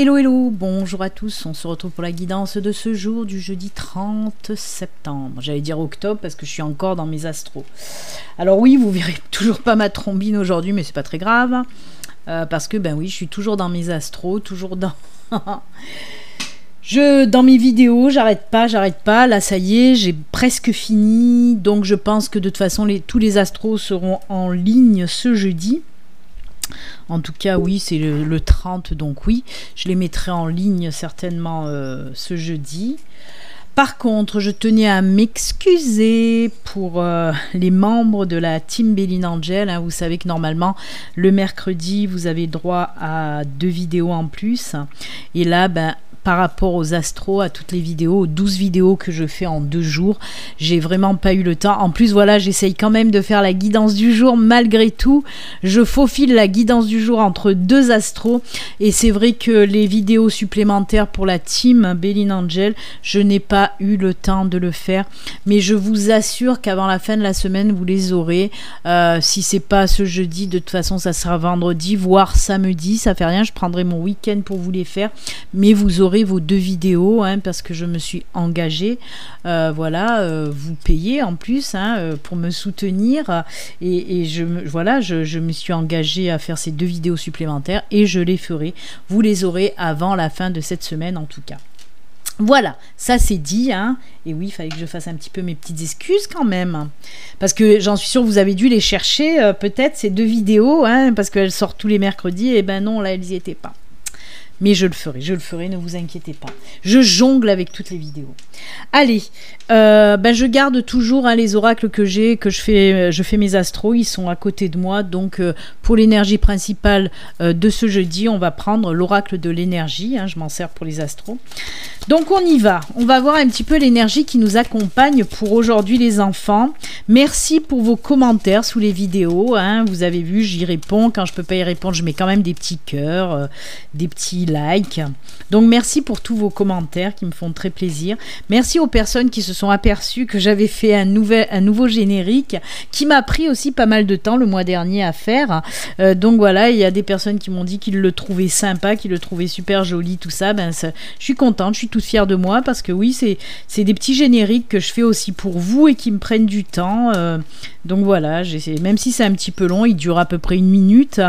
Hello hello, bonjour à tous, on se retrouve pour la guidance de ce jour du jeudi 30 septembre. J'allais dire octobre parce que je suis encore dans mes astros. Alors oui, vous verrez toujours pas ma trombine aujourd'hui, mais c'est pas très grave. Parce que ben oui, je suis toujours dans mes astros, toujours dans... dans mes vidéos, j'arrête pas. Là, ça y est, j'ai presque fini. Donc je pense que de toute façon, tous les astros seront en ligne ce jeudi. En tout cas, oui, c'est le 30, donc oui, je les mettrai en ligne certainement ce jeudi. Par contre, je tenais à m'excuser pour les membres de la team Béline Angel. Hein. Vous savez que normalement, le mercredi, vous avez droit à 2 vidéos en plus. Et là, ben, par rapport aux astros, à toutes les vidéos, aux 12 vidéos que je fais en 2 jours, j'ai vraiment pas eu le temps. En plus, voilà, j'essaye quand même de faire la guidance du jour. Malgré tout, je faufile la guidance du jour entre 2 astros. Et c'est vrai que les vidéos supplémentaires pour la team Béline Angel, je n'ai pas eu le temps de le faire. Mais je vous assure qu'avant la fin de la semaine, vous les aurez. Si c'est pas ce jeudi, de toute façon, ça sera vendredi, voire samedi. Ça fait rien, je prendrai mon week-end pour vous les faire. Mais vous aurez vos 2 vidéos hein, parce que je me suis engagée voilà, vous payez en plus hein, pour me soutenir et je me suis engagée à faire ces 2 vidéos supplémentaires et je les ferai, vous les aurez avant la fin de cette semaine en tout cas. Voilà, ça c'est dit, hein. Et oui, il fallait que je fasse un petit peu mes petites excuses quand même, parce que j'en suis sûre vous avez dû les chercher, peut-être ces 2 vidéos, hein, parce qu'elles sortent tous les mercredis, et ben non, là elles n'y étaient pas. Mais je le ferai, ne vous inquiétez pas. Je jongle avec toutes les vidéos. Allez, ben je garde toujours hein, les oracles que j'ai, que je fais mes astros, ils sont à côté de moi. Donc pour l'énergie principale de ce jeudi, on va prendre l'oracle de l'énergie. Hein, je m'en sers pour les astros. Donc on y va. On va voir un petit peu l'énergie qui nous accompagne pour aujourd'hui les enfants. Merci pour vos commentaires sous les vidéos. Hein, vous avez vu, j'y réponds. Quand je peux pas y répondre, je mets quand même des petits cœurs, des petits likes. Donc merci pour tous vos commentaires qui me font très plaisir. Merci aux personnes qui se sont aperçues que j'avais fait un nouveau générique qui m'a pris aussi pas mal de temps le mois dernier à faire. Donc voilà, il y a des personnes qui m'ont dit qu'ils le trouvaient sympa, qu'ils le trouvaient super joli, tout ça. Ben ça, je suis contente, je suis toute fière de moi parce que oui, c'est des petits génériques que je fais aussi pour vous et qui me prennent du temps. Donc voilà, même si c'est un petit peu long, il dure à peu près 1 minute.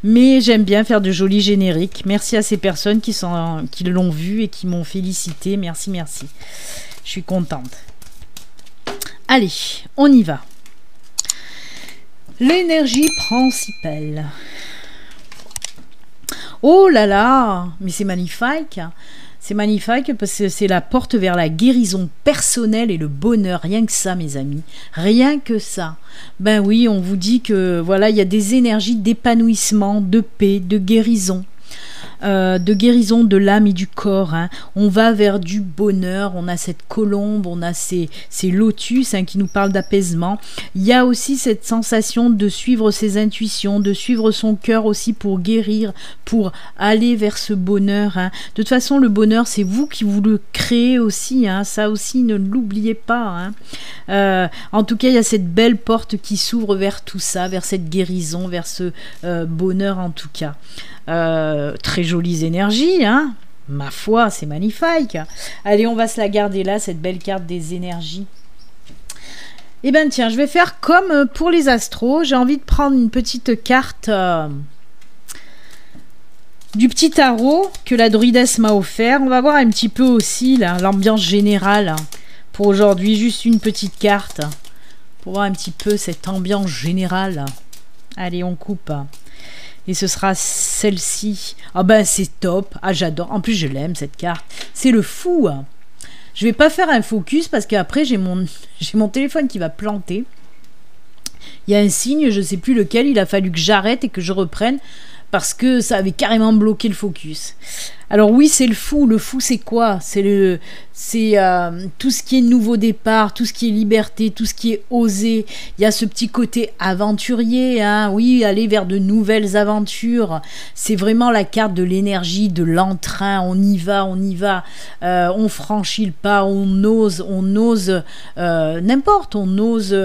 Mais j'aime bien faire de jolis génériques. Merci à ces personnes qui l'ont vu et qui m'ont félicité. Merci, merci. Je suis contente. Allez, on y va. L'énergie principale. Oh là là, mais c'est magnifique. C'est magnifique parce que c'est la porte vers la guérison personnelle et le bonheur. Rien que ça, mes amis. Rien que ça. Ben oui, on vous dit que voilà, il y a des énergies d'épanouissement, de paix, de guérison. De l'âme et du corps. Hein. On va vers du bonheur, on a cette colombe, on a ces lotus hein, qui nous parlent d'apaisement. Il y a aussi cette sensation de suivre ses intuitions, de suivre son cœur aussi pour guérir, pour aller vers ce bonheur. Hein. De toute façon, le bonheur, c'est vous qui vous le créez aussi. Hein. Ça aussi, ne l'oubliez pas. Hein. En tout cas, il y a cette belle porte qui s'ouvre vers tout ça, vers cette guérison, vers ce bonheur en tout cas. Très jolies énergies, hein. Ma foi, c'est magnifique. Allez, on va se la garder là, cette belle carte des énergies. Eh ben tiens, je vais faire comme pour les astros. J'ai envie de prendre une petite carte du petit tarot que la druidesse m'a offert. On va voir un petit peu aussi l'ambiance générale hein, pour aujourd'hui. Juste une petite carte pour voir un petit peu cette ambiance générale. Allez, on coupe. Et ce sera celle-ci. Ah ben c'est top. Ah j'adore. En plus je l'aime cette carte. C'est le fou. Je vais pas faire un focus parce qu'après j'ai mon téléphone qui va planter. Il y a un signe, je sais plus lequel. Il a fallu que j'arrête et que je reprenne parce que ça avait carrément bloqué le focus. Alors oui, c'est le fou. Le fou, c'est quoi? C'est tout ce qui est nouveau départ, tout ce qui est liberté, tout ce qui est osé. Il y a ce petit côté aventurier, hein. Oui, aller vers de nouvelles aventures. C'est vraiment la carte de l'énergie, de l'entrain. On y va, on y va. On franchit le pas, on ose n'importe. On ose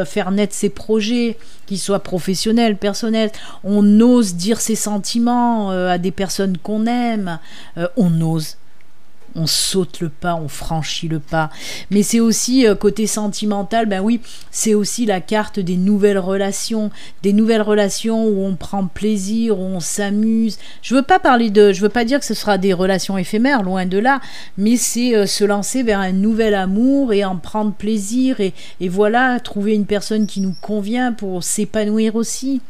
faire naître ses projets, qu'ils soient professionnels, personnels. On ose dire ses sentiments à des personnes qu'on aime. On ose. On saute le pas, on franchit le pas. Mais c'est aussi côté sentimental, ben oui, c'est aussi la carte des nouvelles relations où on prend plaisir, où on s'amuse. Je veux pas dire que ce sera des relations éphémères, loin de là, mais c'est se lancer vers un nouvel amour et en prendre plaisir et voilà, trouver une personne qui nous convient pour s'épanouir aussi.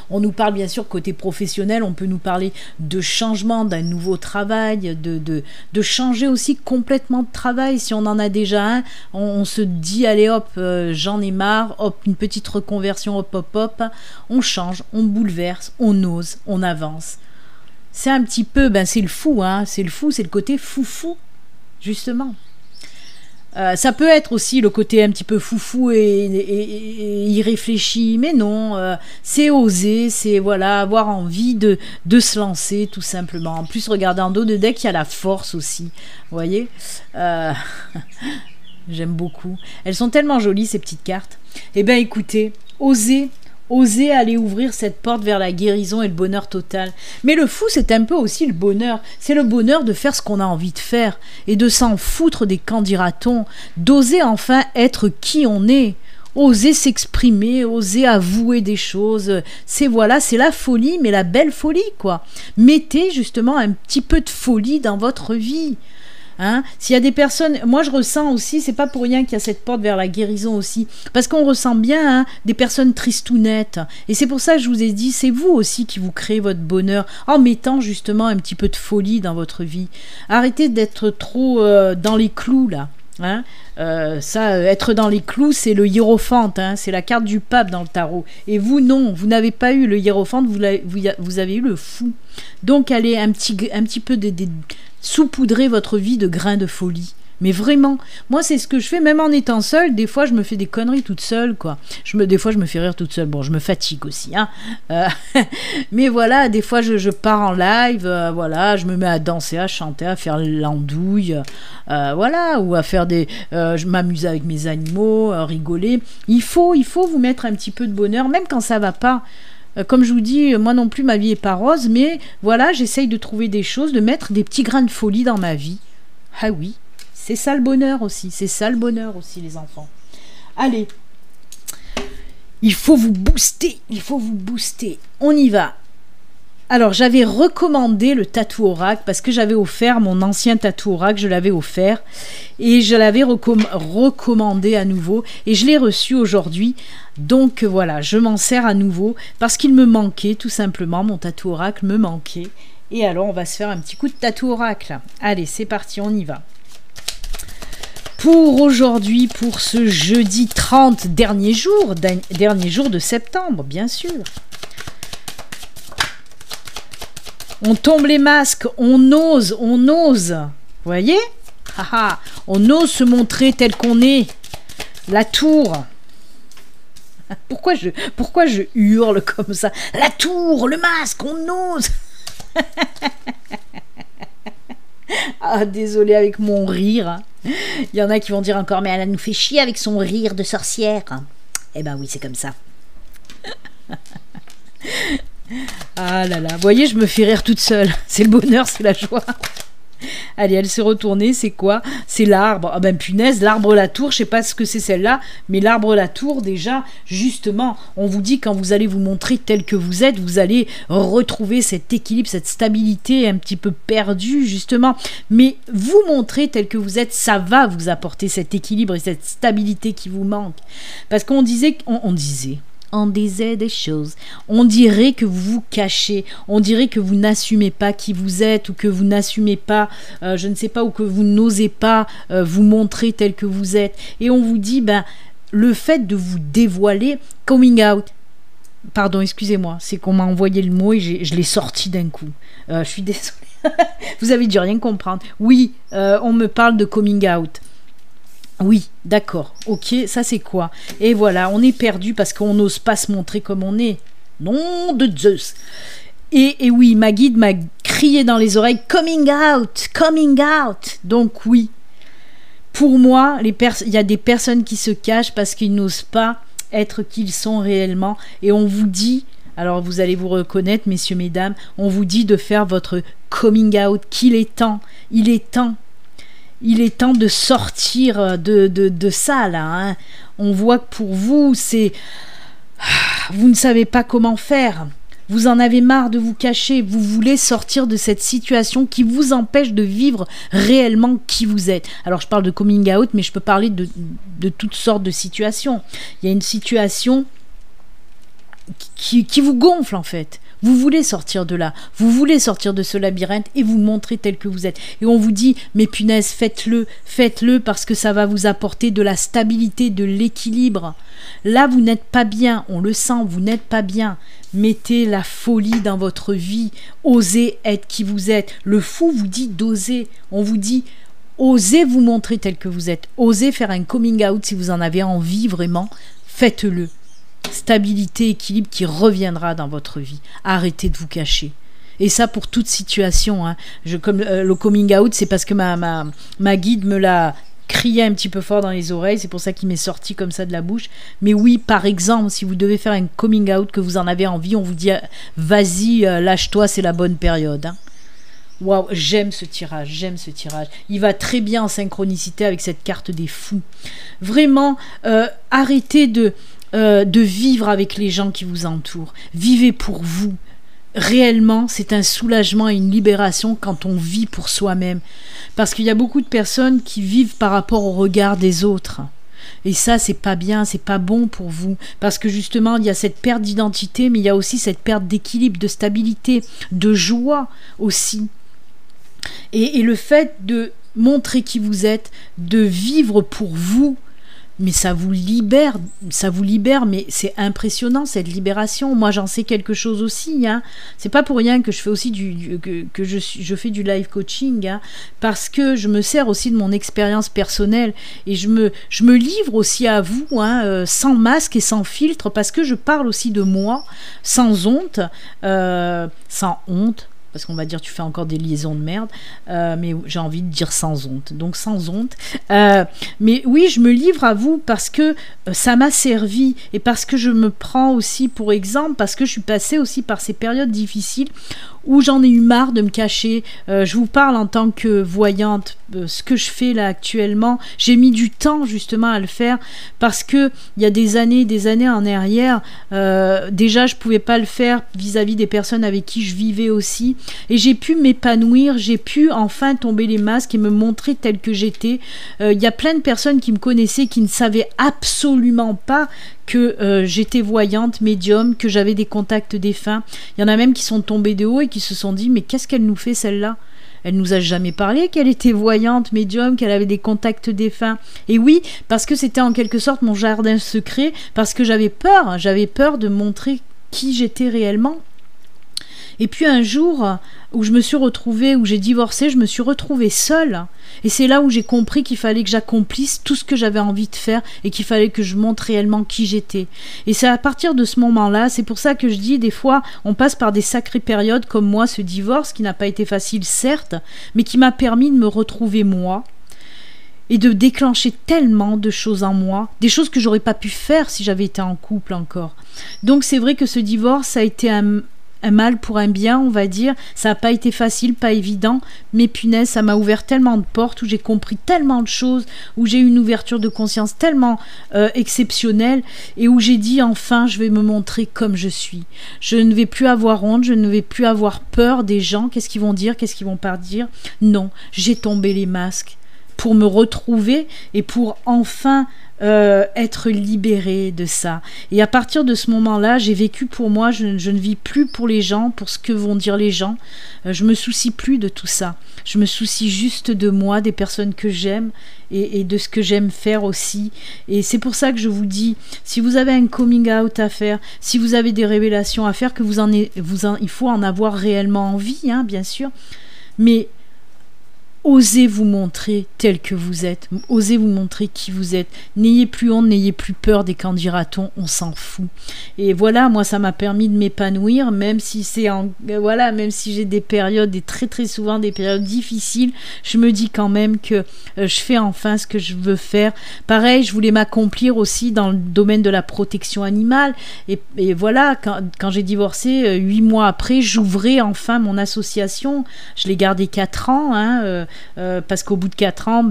On nous parle bien sûr côté professionnel, on peut nous parler de changement, d'un nouveau travail, de changer aussi complètement de travail. Si on en a déjà un, on se dit allez hop, j'en ai marre, hop, une petite reconversion, hop, hop, hop, on change, on bouleverse, on ose, on avance. C'est un petit peu, c'est le fou, hein, c'est le côté foufou, justement. Ça peut être aussi le côté un petit peu foufou et irréfléchi, mais non, c'est oser, c'est voilà, avoir envie de se lancer tout simplement. En plus, regardez en dos de deck, il y a la force aussi, vous voyez. J'aime beaucoup. Elles sont tellement jolies ces petites cartes. Eh bien écoutez, oser aller ouvrir cette porte vers la guérison et le bonheur total. Mais le fou, c'est un peu aussi le bonheur. C'est le bonheur de faire ce qu'on a envie de faire et de s'en foutre des qu'en dira-t-on, d'oser enfin être qui on est, oser s'exprimer, oser avouer des choses. C'est la folie, mais la belle folie, quoi. Mettez justement un petit peu de folie dans votre vie. Hein, s'il y a des personnes, moi je ressens aussi, c'est pas pour rien qu'il y a cette porte vers la guérison aussi, parce qu'on ressent bien des personnes tristounettes, et c'est pour ça que je vous ai dit, c'est vous aussi qui vous créez votre bonheur en mettant justement un petit peu de folie dans votre vie. Arrêtez d'être trop dans les clous là. Hein, être dans les clous, c'est le hiérophante, hein, c'est la carte du pape dans le tarot. Et vous, non, vous n'avez pas eu le hiérophante, vous avez eu le fou. Donc allez un petit peu saupoudrer votre vie de grains de folie. Mais vraiment, moi c'est ce que je fais, même en étant seule. Des fois je me fais des conneries toute seule, quoi. Des fois je me fais rire toute seule. Bon, je me fatigue aussi, hein. Mais voilà, des fois je pars en live, voilà, je me mets à danser, à chanter, à faire l'andouille, voilà, ou à faire je m'amuse avec mes animaux, rigoler. Il faut vous mettre un petit peu de bonheur, même quand ça va pas. Comme je vous dis, moi non plus ma vie est pas rose, mais voilà, j'essaye de trouver des choses, de mettre des petits grains de folie dans ma vie. Ah oui. C'est ça le bonheur aussi, les enfants. Allez, il faut vous booster, on y va. Alors, j'avais recommandé le tatou oracle parce que j'avais offert mon ancien tatou oracle, je l'avais offert et je l'avais recommandé à nouveau et je l'ai reçu aujourd'hui. Donc voilà, je m'en sers à nouveau parce qu'il me manquait tout simplement, mon tatou oracle me manquait. Et alors, on va se faire un petit coup de tatou oracle. Allez, c'est parti, on y va. Pour aujourd'hui, pour ce jeudi 30, dernier jour de septembre, bien sûr. On tombe les masques, on ose. Vous voyez? On ose se montrer tel qu'on est. La tour. Pourquoi je hurle comme ça? La tour, le masque, on ose. Ah, désolé avec mon rire. Il y en a qui vont dire encore, mais elle nous fait chier avec son rire de sorcière. Eh ben oui, c'est comme ça. Ah là là, vous voyez, je me fais rire toute seule. C'est le bonheur, c'est la joie. Allez, elle s'est retournée, c'est quoi? C'est l'arbre. Ah ben punaise, l'arbre la tour, je sais pas ce que c'est celle-là, mais l'arbre la tour, déjà, justement, on vous dit quand vous allez vous montrer tel que vous êtes, vous allez retrouver cet équilibre, cette stabilité un petit peu perdue, justement. Mais vous montrer tel que vous êtes, ça va vous apporter cet équilibre et cette stabilité qui vous manque. Parce qu'on disait, on disait des choses, on dirait que vous vous cachez, on dirait que vous n'assumez pas qui vous êtes ou que vous n'assumez pas, je ne sais pas, ou que vous n'osez pas vous montrer tel que vous êtes. Et on vous dit, le fait de vous dévoiler, coming out, Pardon, excusez-moi, c'est qu'on m'a envoyé le mot et je l'ai sorti d'un coup. Je suis désolée. Vous avez dû rien comprendre. Oui, on me parle de coming out. Oui, d'accord. Ok, ça c'est quoi? Et voilà, on est perdu parce qu'on n'ose pas se montrer comme on est. Nom de Zeus. Et oui, ma guide m'a crié dans les oreilles coming out, coming out. Donc oui, pour moi, il y a des personnes qui se cachent parce qu'ils n'osent pas être qui ils sont réellement. Et on vous dit, alors vous allez vous reconnaître, messieurs, mesdames, on vous dit de faire votre coming out, qu'il est temps, il est temps. Il est temps de sortir de ça, là. Hein. On voit que pour vous, c'est... Vous ne savez pas comment faire. Vous en avez marre de vous cacher. Vous voulez sortir de cette situation qui vous empêche de vivre réellement qui vous êtes. Alors, je parle de coming out, mais je peux parler de toutes sortes de situations. Il y a une situation qui vous gonfle, en fait. Vous voulez sortir de là, vous voulez sortir de ce labyrinthe et vous montrer tel que vous êtes. Et on vous dit, mais punaise, faites-le parce que ça va vous apporter de la stabilité, de l'équilibre. Là, vous n'êtes pas bien, on le sent, vous n'êtes pas bien. Mettez la folie dans votre vie, osez être qui vous êtes. Le fou vous dit d'oser, on vous dit, osez vous montrer tel que vous êtes. Osez faire un coming out si vous en avez envie vraiment, faites-le. Stabilité, équilibre qui reviendra dans votre vie. Arrêtez de vous cacher. Et ça pour toute situation. Hein. Comme le coming out, c'est parce que ma guide me l'a crié un petit peu fort dans les oreilles. C'est pour ça qu'il m'est sorti comme ça de la bouche. Mais oui, par exemple, si vous devez faire un coming out, que vous en avez envie, on vous dit vas-y, lâche-toi, c'est la bonne période. Hein. Waouh, j'aime ce tirage, j'aime ce tirage. Il va très bien en synchronicité avec cette carte des fous. Vraiment, arrêtez de vivre avec les gens qui vous entourent. Vivez pour vous. Réellement, c'est un soulagement et une libération quand on vit pour soi-même. Parce qu'il y a beaucoup de personnes qui vivent par rapport au regard des autres. Et ça, c'est pas bien, c'est pas bon pour vous. Parce que justement, il y a cette perte d'identité, mais il y a aussi cette perte d'équilibre, de stabilité, de joie aussi. Et le fait de montrer qui vous êtes, de vivre pour vous, mais ça vous libère, mais c'est impressionnant cette libération. Moi, j'en sais quelque chose aussi. Hein. C'est pas pour rien que je fais aussi je fais du live coaching, hein, parce que je me sers aussi de mon expérience personnelle et je me livre aussi à vous, hein, sans masque et sans filtre, parce que je parle aussi de moi, sans honte, parce qu'on va dire tu fais encore des liaisons de merde, mais j'ai envie de dire sans honte, donc sans honte. Mais oui, je me livre à vous parce que ça m'a servi et parce que je me prends aussi pour exemple, parce que je suis passée aussi par ces périodes difficiles où j'en ai eu marre de me cacher. Je vous parle en tant que voyante, ce que je fais là actuellement, j'ai mis du temps justement à le faire parce que il y a des années en arrière, déjà je pouvais pas le faire vis-à-vis des personnes avec qui je vivais aussi, et j'ai pu m'épanouir, j'ai pu enfin tomber les masques et me montrer telle que j'étais. Il y a plein de personnes qui me connaissaient qui ne savaient absolument pas que j'étais voyante, médium, que j'avais des contacts défunts. Il y en a même qui sont tombés de haut et qui se sont dit mais qu'est-ce qu'elle nous fait celle-là? Elle nous a jamais parlé qu'elle était voyante, médium, qu'elle avait des contacts défunts. Et oui, parce que c'était en quelque sorte mon jardin secret, parce que j'avais peur de montrer qui j'étais réellement. Et puis un jour où je me suis retrouvée, où j'ai divorcé, je me suis retrouvée seule. Et c'est là où j'ai compris qu'il fallait que j'accomplisse tout ce que j'avais envie de faire et qu'il fallait que je montre réellement qui j'étais. Et c'est à partir de ce moment-là, c'est pour ça que je dis des fois, on passe par des sacrées périodes comme moi, ce divorce qui n'a pas été facile certes, mais qui m'a permis de me retrouver moi et de déclencher tellement de choses en moi, des choses que j'aurais pas pu faire si j'avais été en couple encore. Donc c'est vrai que ce divorce a été un mal pour un bien, on va dire. Ça n'a pas été facile, pas évident, mais punaise, ça m'a ouvert tellement de portes, où j'ai compris tellement de choses, où j'ai eu une ouverture de conscience tellement exceptionnelle, et où j'ai dit enfin, je vais me montrer comme je suis. Je ne vais plus avoir honte, je ne vais plus avoir peur des gens, qu'est-ce qu'ils vont dire, qu'est-ce qu'ils vont pas dire. Non, j'ai tombé les masques pour me retrouver et pour enfin être libéré de ça. Et à partir de ce moment-là, j'ai vécu pour moi, je ne vis plus pour les gens, pour ce que vont dire les gens. Je me soucie plus de tout ça. Je me soucie juste de moi, des personnes que j'aime et de ce que j'aime faire aussi. Et c'est pour ça que je vous dis, si vous avez un coming out à faire, si vous avez des révélations à faire, que il faut en avoir réellement envie, hein, bien sûr, mais osez vous montrer tel que vous êtes, osez vous montrer qui vous êtes, n'ayez plus honte, n'ayez plus peur des qu'en dira-t-on, on s'en fout. Et voilà, moi ça m'a permis de m'épanouir, même si même si j'ai des périodes, et très très souvent des périodes difficiles, je me dis quand même que je fais enfin ce que je veux faire. Pareil, je voulais m'accomplir aussi dans le domaine de la protection animale, et voilà, quand j'ai divorcé, 8 mois après, j'ouvrais enfin mon association, je l'ai gardée 4 ans, hein, parce qu'au bout de 4 ans,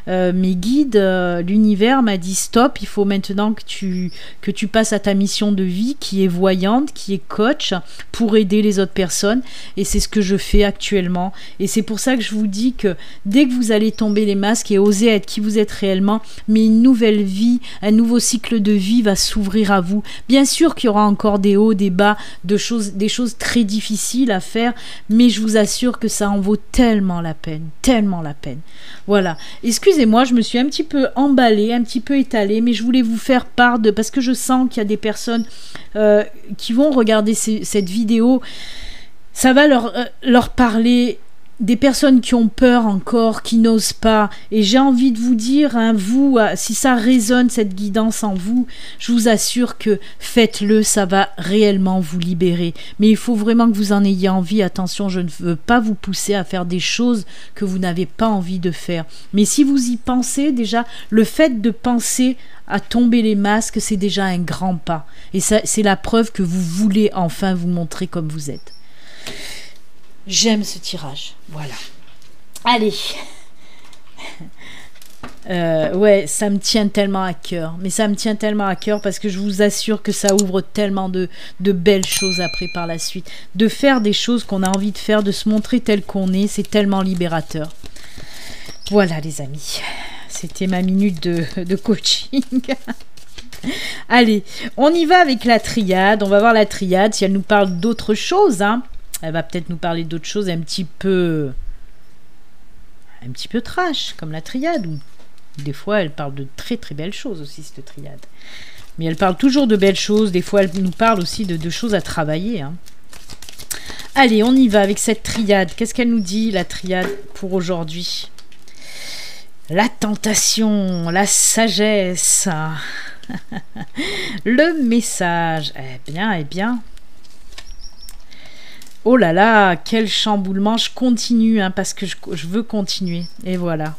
mes guides, l'univers m'a dit stop, il faut maintenant que tu passes à ta mission de vie qui est voyante, qui est coach, pour aider les autres personnes, et c'est ce que je fais actuellement. Et c'est pour ça que je vous dis que dès que vous allez tomber les masques et oser être qui vous êtes réellement, mais une nouvelle vie, un nouveau cycle de vie va s'ouvrir à vous. Bien sûr qu'il y aura encore des hauts, des bas, des choses très difficiles à faire, mais je vous assure que ça en vaut tellement la peine. Tellement la peine. Voilà. Excusez-moi, je me suis un petit peu emballée, un petit peu étalée, mais je voulais vous faire part de... Parce que je sens qu'il y a des personnes qui vont regarder cette vidéo. Ça va leur parler... Des personnes qui ont peur encore, qui n'osent pas. Et j'ai envie de vous dire, hein, vous, si ça résonne, cette guidance en vous, je vous assure que faites-le, ça va réellement vous libérer. Mais il faut vraiment que vous en ayez envie. Attention, je ne veux pas vous pousser à faire des choses que vous n'avez pas envie de faire. Mais si vous y pensez, déjà, le fait de penser à tomber les masques, c'est déjà un grand pas. Et ça, c'est la preuve que vous voulez enfin vous montrer comme vous êtes. J'aime ce tirage, voilà. Allez. Ouais, ça me tient tellement à cœur. Mais ça me tient tellement à cœur parce que je vous assure que ça ouvre tellement de belles choses après par la suite. De faire des choses qu'on a envie de faire, de se montrer tel qu'on est, c'est tellement libérateur. Voilà les amis, c'était ma minute de coaching. Allez, on y va avec la triade. On va voir la triade si elle nous parle d'autre chose, hein. Elle va peut-être nous parler d'autres choses un petit peu trash, comme la triade. Ou des fois, elle parle de très très belles choses aussi, cette triade. Mais elle parle toujours de belles choses. Des fois, elle nous parle aussi de choses à travailler, hein. Allez, on y va avec cette triade. Qu'est-ce qu'elle nous dit, la triade, pour aujourd'hui? La tentation, la sagesse, le message. Eh bien. Oh là là, quel chamboulement. Je continue, hein, parce que je veux continuer. Et voilà.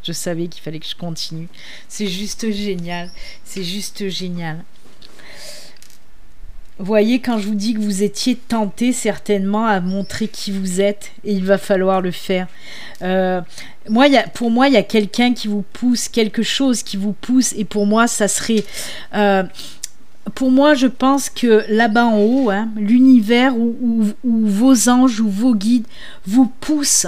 Je savais qu'il fallait que je continue. C'est juste génial. C'est juste génial. Vous voyez, quand je vous dis que vous étiez tenté certainement à montrer qui vous êtes, et il va falloir le faire. Pour moi, il y a quelqu'un qui vous pousse, quelque chose qui vous pousse, et pour moi, ça serait... pour moi, je pense que là-bas en haut, hein, l'univers où vos anges ou vos guides vous poussent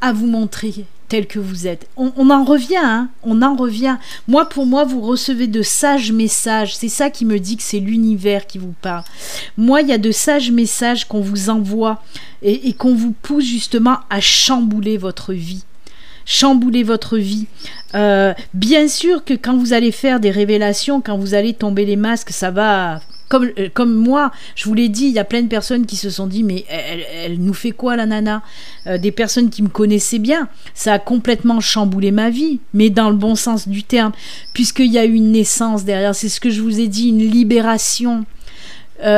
à vous montrer tel que vous êtes. On en revient, hein, on en revient. Moi, pour moi, vous recevez de sages messages. C'est ça qui me dit que c'est l'univers qui vous parle. Moi, il y a de sages messages qu'on vous envoie et qu'on vous pousse justement à chambouler votre vie. Chambouler votre vie. Bien sûr que quand vous allez faire des révélations, quand vous allez tomber les masques, ça va... Comme moi, je vous l'ai dit, il y a plein de personnes qui se sont dit mais elle nous fait quoi la nana, des personnes qui me connaissaient bien. Ça a complètement chamboulé ma vie, mais dans le bon sens du terme, puisqu'il y a eu une naissance derrière. C'est ce que je vous ai dit, une libération.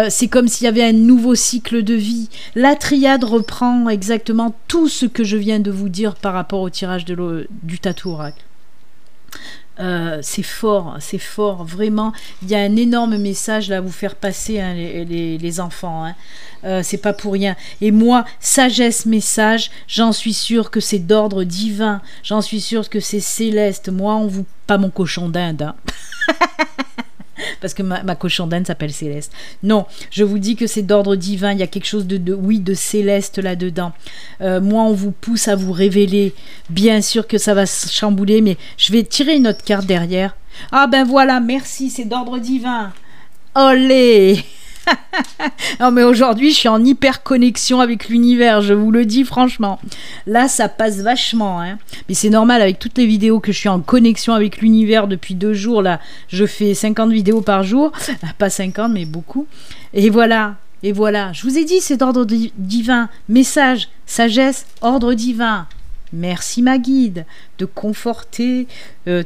C'est comme s'il y avait un nouveau cycle de vie. La triade reprend exactement tout ce que je viens de vous dire par rapport au tirage du tatou oracle. C'est fort, vraiment. Il y a un énorme message là à vous faire passer, hein, les enfants, hein. C'est pas pour rien. Et moi, sagesse message, j'en suis sûre que c'est d'ordre divin, j'en suis sûre que c'est céleste. Moi, on vous... pas mon cochon d'Inde, hein. Parce que ma cochon d'Inde s'appelle Céleste. Non, je vous dis que c'est d'ordre divin. Il y a quelque chose oui, de céleste là-dedans. Moi, on vous pousse à vous révéler. Bien sûr que ça va se chambouler, mais je vais tirer une autre carte derrière. Ah ben voilà, merci, c'est d'ordre divin. Olé. Non mais aujourd'hui je suis en hyper connexion avec l'univers, je vous le dis franchement. Là ça passe vachement hein. Mais c'est normal avec toutes les vidéos que je suis en connexion avec l'univers depuis 2 jours. Là je fais 50 vidéos par jour. Pas 50 mais beaucoup. Et voilà, je vous ai dit c'est d'ordre divin. Message, sagesse, ordre divin. Merci ma guide de conforter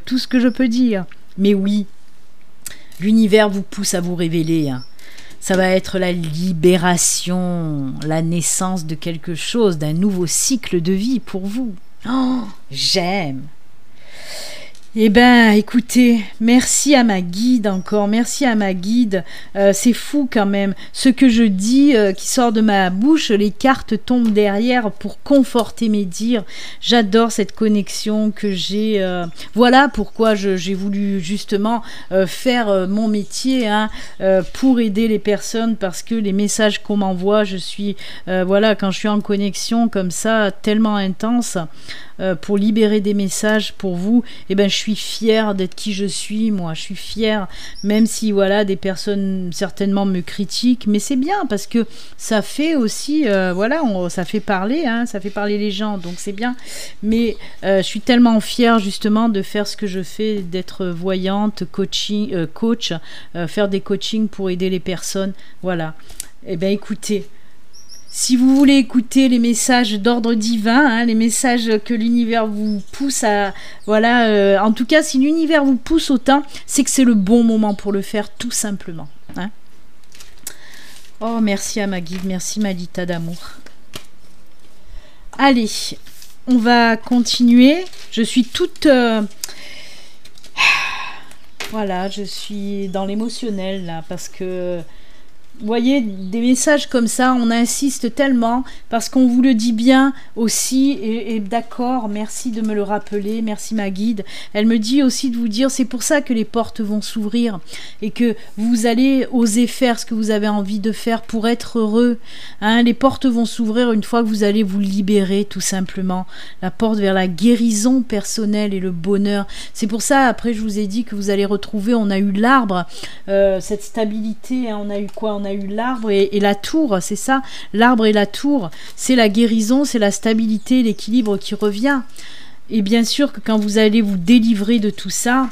tout ce que je peux dire. Mais oui, l'univers vous pousse à vous révéler hein. Ça va être la libération, la naissance de quelque chose, d'un nouveau cycle de vie pour vous. Oh, j'aime. Eh ben, écoutez, merci à ma guide encore, merci à ma guide. C'est fou quand même. Ce que je dis qui sort de ma bouche, les cartes tombent derrière pour conforter mes dires. J'adore cette connexion que j'ai. Voilà pourquoi j'ai voulu justement faire mon métier hein, pour aider les personnes parce que les messages qu'on m'envoie, je suis, voilà, quand je suis en connexion comme ça, tellement intense. Pour libérer des messages pour vous, eh ben je suis fière d'être qui je suis, moi, je suis fière, même si voilà des personnes certainement me critiquent, mais c'est bien parce que ça fait aussi, voilà, ça fait parler, hein, ça fait parler les gens, donc c'est bien. Mais je suis tellement fière justement de faire ce que je fais, d'être voyante, coach, faire des coachings pour aider les personnes, voilà. Eh ben écoutez. Si vous voulez écouter les messages d'ordre divin, hein, les messages que l'univers vous pousse à... Voilà, en tout cas, si l'univers vous pousse autant, c'est que c'est le bon moment pour le faire, tout simplement. Hein. Oh, merci à ma guide, merci Malita d'amour. Allez, on va continuer. Je suis toute... Voilà, je suis dans l'émotionnel, là, parce que... Vous voyez, des messages comme ça, on insiste tellement parce qu'on vous le dit bien aussi, et d'accord, merci de me le rappeler, merci ma guide. Elle me dit aussi de vous dire, c'est pour ça que les portes vont s'ouvrir et que vous allez oser faire ce que vous avez envie de faire pour être heureux. Hein, les portes vont s'ouvrir une fois que vous allez vous libérer, tout simplement. La porte vers la guérison personnelle et le bonheur. C'est pour ça, après, je vous ai dit que vous allez retrouver, on a eu l'arbre, cette stabilité, hein, on a eu quoi? On a eu l'arbre et la tour, c'est ça, l'arbre et la tour, c'est la guérison, c'est la stabilité, l'équilibre qui revient. Et bien sûr que quand vous allez vous délivrer de tout ça,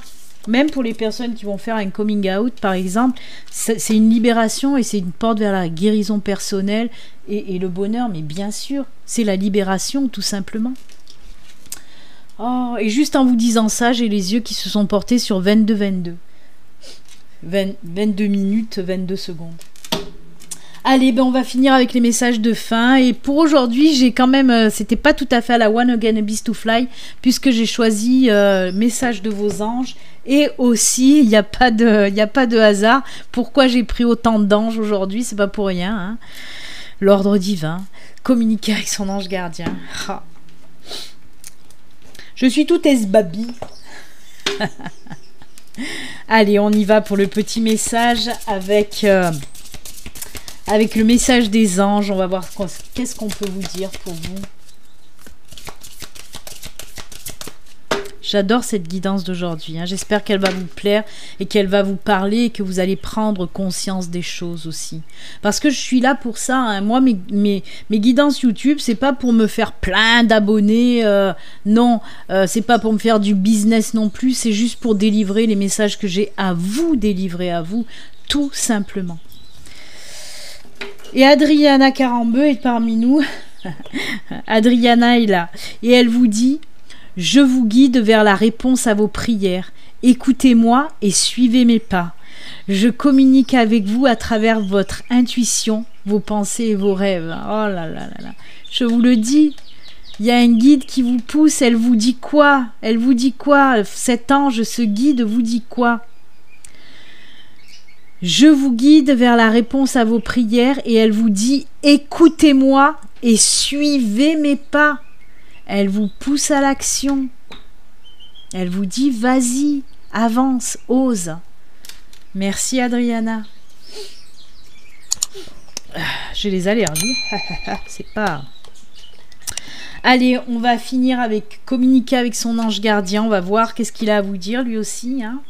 même pour les personnes qui vont faire un coming out par exemple, c'est une libération et c'est une porte vers la guérison personnelle et le bonheur, mais bien sûr, c'est la libération tout simplement. Oh, et juste en vous disant ça, j'ai les yeux qui se sont portés sur 22 minutes, 22 secondes. Allez, ben on va finir avec les messages de fin. Et pour aujourd'hui, j'ai quand même... c'était pas tout à fait à la One Again a Beast to Fly, puisque j'ai choisi message de vos anges. Et aussi, il n'y a pas de hasard. Pourquoi j'ai pris autant d'anges aujourd'hui? C'est pas pour rien. Hein. L'ordre divin. Communiquer avec son ange gardien. Ah. Je suis tout esbabi. Allez, on y va pour le petit message avec le message des anges. On va voir qu'est-ce qu'on peut vous dire pour vous. J'adore cette guidance d'aujourd'hui. Hein. J'espère qu'elle va vous plaire et qu'elle va vous parler et que vous allez prendre conscience des choses aussi. Parce que je suis là pour ça. Hein. Moi, mes guidances YouTube, c'est pas pour me faire plein d'abonnés. Non, c'est pas pour me faire du business non plus. C'est juste pour délivrer les messages que j'ai à vous délivrer à vous, tout simplement. Et Adriana Carambeu est parmi nous. Adriana est là. Et elle vous dit... Je vous guide vers la réponse à vos prières. Écoutez-moi et suivez mes pas. Je communique avec vous à travers votre intuition, vos pensées et vos rêves. Oh là là là là. Je vous le dis, il y a un guide qui vous pousse. Elle vous dit quoi? Elle vous dit quoi? Cet ange, ce guide vous dit quoi? Je vous guide vers la réponse à vos prières et elle vous dit écoutez-moi et suivez mes pas. Elle vous pousse à l'action. Elle vous dit, vas-y, avance, ose. Merci Adriana. J'ai les allergies. C'est pas... Allez, on va finir avec communiquer avec son ange gardien. On va voir qu'est-ce qu'il a à vous dire lui aussi. Hein.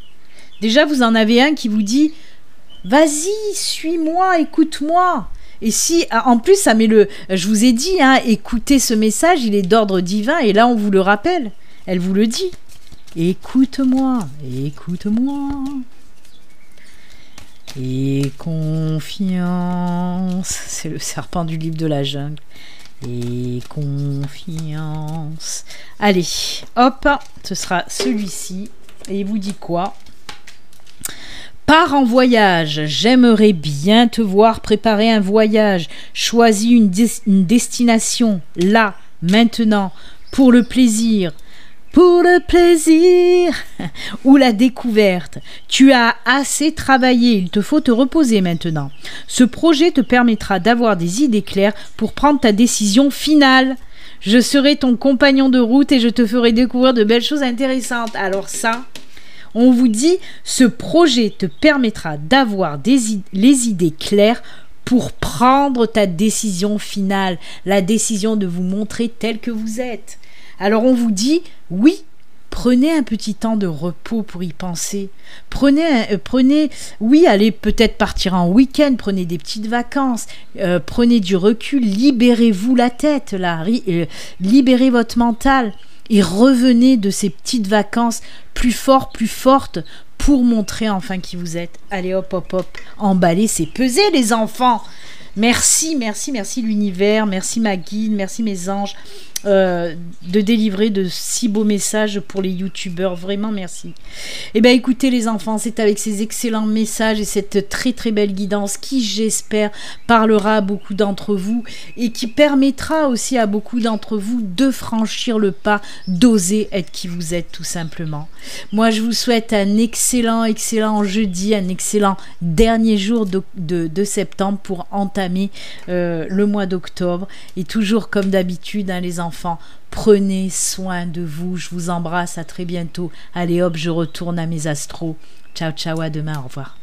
Déjà, vous en avez un qui vous dit « Vas-y, suis-moi, écoute-moi ». Et si, en plus, ça met le... Je vous ai dit, hein, écoutez ce message, il est d'ordre divin. Et là, on vous le rappelle. Elle vous le dit. Écoute-moi, écoute-moi. Et confiance. C'est le serpent du livre de la jungle. Et confiance. Allez, hop, ce sera celui-ci. Et il vous dit quoi? Pars en voyage, j'aimerais bien te voir préparer un voyage. Choisis une destination, là, maintenant, pour le plaisir. Pour le plaisir ou la découverte. Tu as assez travaillé, il te faut te reposer maintenant. Ce projet te permettra d'avoir des idées claires pour prendre ta décision finale. Je serai ton compagnon de route et je te ferai découvrir de belles choses intéressantes. Alors ça, on vous dit, ce projet te permettra d'avoir les idées claires pour prendre ta décision finale, la décision de vous montrer tel que vous êtes. Alors on vous dit, oui, prenez un petit temps de repos pour y penser. Prenez, oui, allez peut-être partir en week-end, prenez des petites vacances, prenez du recul, libérez-vous la tête, là, libérez votre mental et revenez de ces petites vacances plus fort, plus fortes pour montrer enfin qui vous êtes. Allez hop, hop, hop, emballez, c'est peser les enfants. Merci, merci, merci l'univers, merci ma guide, merci mes anges de délivrer de si beaux messages pour les youtubeurs, vraiment merci. Et bien écoutez les enfants, c'est avec ces excellents messages et cette très très belle guidance qui j'espère parlera à beaucoup d'entre vous et qui permettra aussi à beaucoup d'entre vous de franchir le pas, d'oser être qui vous êtes tout simplement. Moi je vous souhaite un excellent jeudi, un excellent dernier jour de septembre pour entamer le mois d'octobre et toujours comme d'habitude hein, les enfants, prenez soin de vous, je vous embrasse, à très bientôt. Allez hop, je retourne à mes astros. Ciao ciao, à demain, au revoir.